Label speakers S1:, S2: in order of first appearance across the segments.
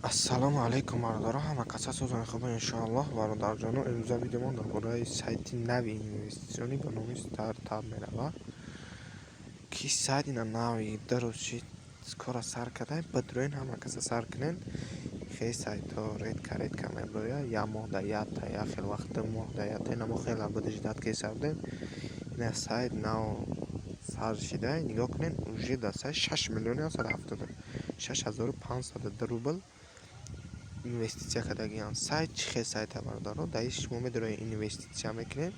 S1: Ассалому алайкум бародаро, ҳама касасозон хуб иншоаллоҳ. Бародарҷоно, имрӯза видеомо дар бораи сайти нави инвеститсионӣ ба номи стартап меравад, ки сайт ина нави дарӯзчи кора сар карда бадроин ҳама каса сар кунен. Хеле сайтҳо редка мебояд, як моҳ да якта, як хел вақт 2 моҳ да якта, намо хела будажидат ки сарден. Ина сайт нав сар шида, нигоҳ кунен, уже дар сайт 6 миллиони 6500 рубл инвестиция кардагиян. Сайт чӣ хел сайта бародаро? Дар шумо медароед инвестиция мекунед,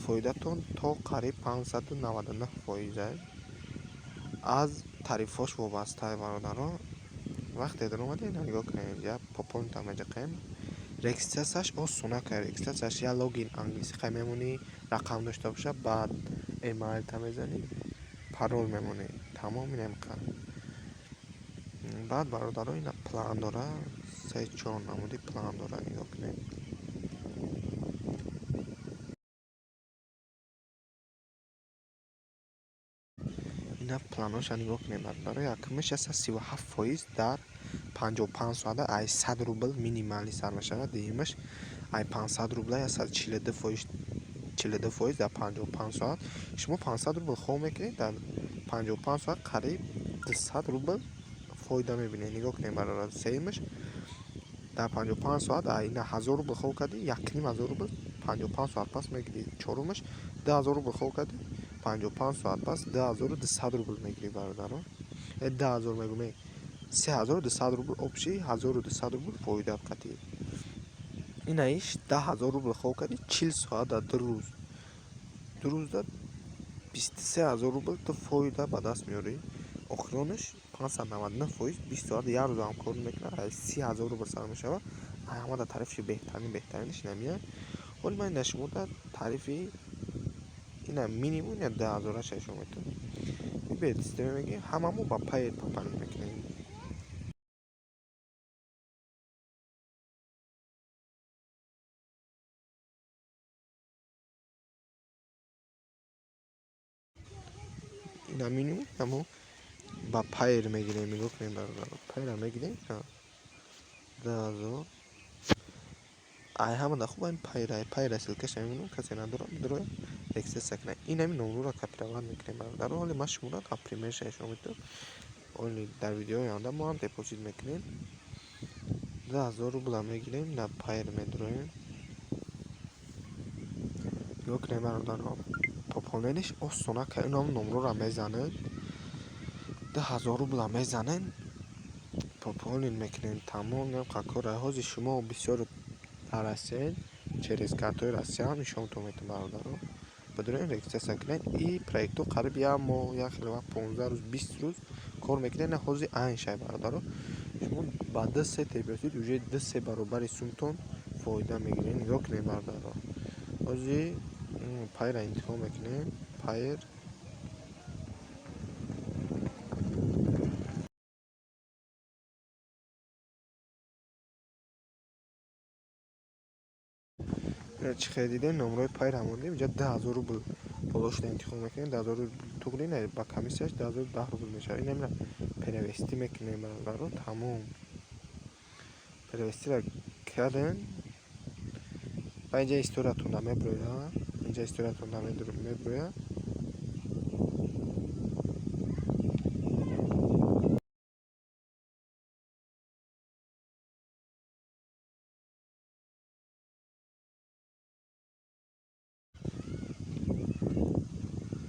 S1: фоидатон то қариб 599%. Аз тарифҳош вобаста бародаро. Вақте дар омаде нигоҳ кунед, я пополнита меҷақем. Регистрацияш осонака. Регистрацияш я логин англисиқа мемонӣ, рақам дошта боша, баъд эмайлта мезанӣ, парол мемонӣ. Тамом немқа. Баъд бародаро ина план дора, 3-4 намуди план дора, нигоҳ кунед. ина планоша нигоҳ кунед бародаро. Якумаш аса 37% дар 55 соата ай 100 рубл минимали сар мешавад. Дуюмаш ай 500 рубла аса 42% дар 55 соат. Шумо 500 рубл хоб мекунед, дар 55 соат қариб 200 рубл фоида мебинед. Нигоҳ кунед бародаро. Сеюмаш дар 55 соат ина 1000 рубл хоб кардӣ, 1500 рубл 55 соат пас мегирӣ. Чорумаш 10000 рубл хоб кардӣ, 55 соат пас 2200 рубл мегирӣ бародаро. 10000 мегум 3200 рубл обши, 1200 рубл фоида қатӣ. Инаиш 10000 рубл хоб кардӣ, 40 соат дар 2 рӯз. 2 рӯзда 23000 рубл ту фоида ба даст меорӣ. Охиронаш 599%, 20 соат 1 рӯз ҳам кор мекунад, ай 30000 рубл сар мешавад. Ай ҳама дар тарифи беҳтаринаш намеяд. Ҳоли ман дар шумо дар тарифи ина минимум ина 10000 шашо метавонед. Бибед система мегирем, ҳамамо ба пай пополнить мекунем. ина минимум ҳамо ба пайр мегирем. нигоҳ кунем бародаро. Пайра мегирем. 10000 ай ҳама да хуб ин пайра силкаша мемонам, касе надорад бидроя регистрация кунад. Инами номрора копировать мекунем бародаро. ҳоли ман шуморо дар пример шашо метавонам. ҳоли дар видеои оянда мо ҳам депозит мекунем. 10000 рубла мегирем, дар пайр медроем. нигоҳ кунем бародаро. пополнениш осонака. инам номрора мезанед, 10000 рубла мезанед, пополнен мекунем. Тамом немқа кора. ҳозир шумо бисёр расен через картои Россия нишонтон метавонад бародаро. Бидроен регистрация кунед. И проекту қариб 1 моҳ, як хел вақт 15 рӯз, 20 рӯз кор мекунед. на ҳозир айн шай бародаро. шумо ба 2-3 депозит уже 2-3 баробари сумтон фоида мегиред. нигоҳ кунед бародаро. ҳозир пайра интихоб мекунем. пайр чӣ хел дидем номрои пайр ҳамондем. инҷа 10000 рубл полошта интихоб мекунем. 10000 рубл туғри не ба комиссияш 1010 рубл мешавад. инамра перевести мекунем бародаро. тамом перевестира кардем. ва инҷа историятонда меброяд. инҷа историятонда меброяд.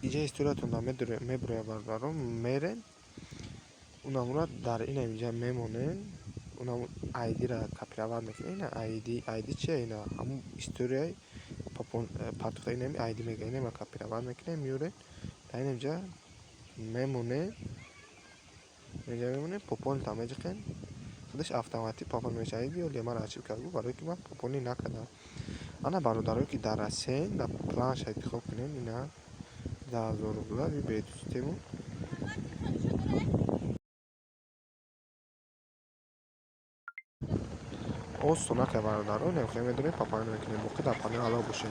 S1: инҷа историятонда меброяд бародаро. мерен унамура дар ина инҷа мемонен. унам айдира копировать мекунед. ина айди чия? ина ҳамун историяи партоқаи инами айди мега. инама копировать мекунем, меорем. дар ин инҷа мемонем. инҷа мемонем, пополнита меҷақем. худаш автоматик пополнить мешавад. айди ёле мара ошибка гуфт, барое ки ман пополнить накардам. ана бародарое ки дар расен дар планша интихоб кунем. ина 10000 рубла биберед систему. осонака бародаро. нехоҳем медонем пополнить мекунем. боқӣ дар панел ало бошед.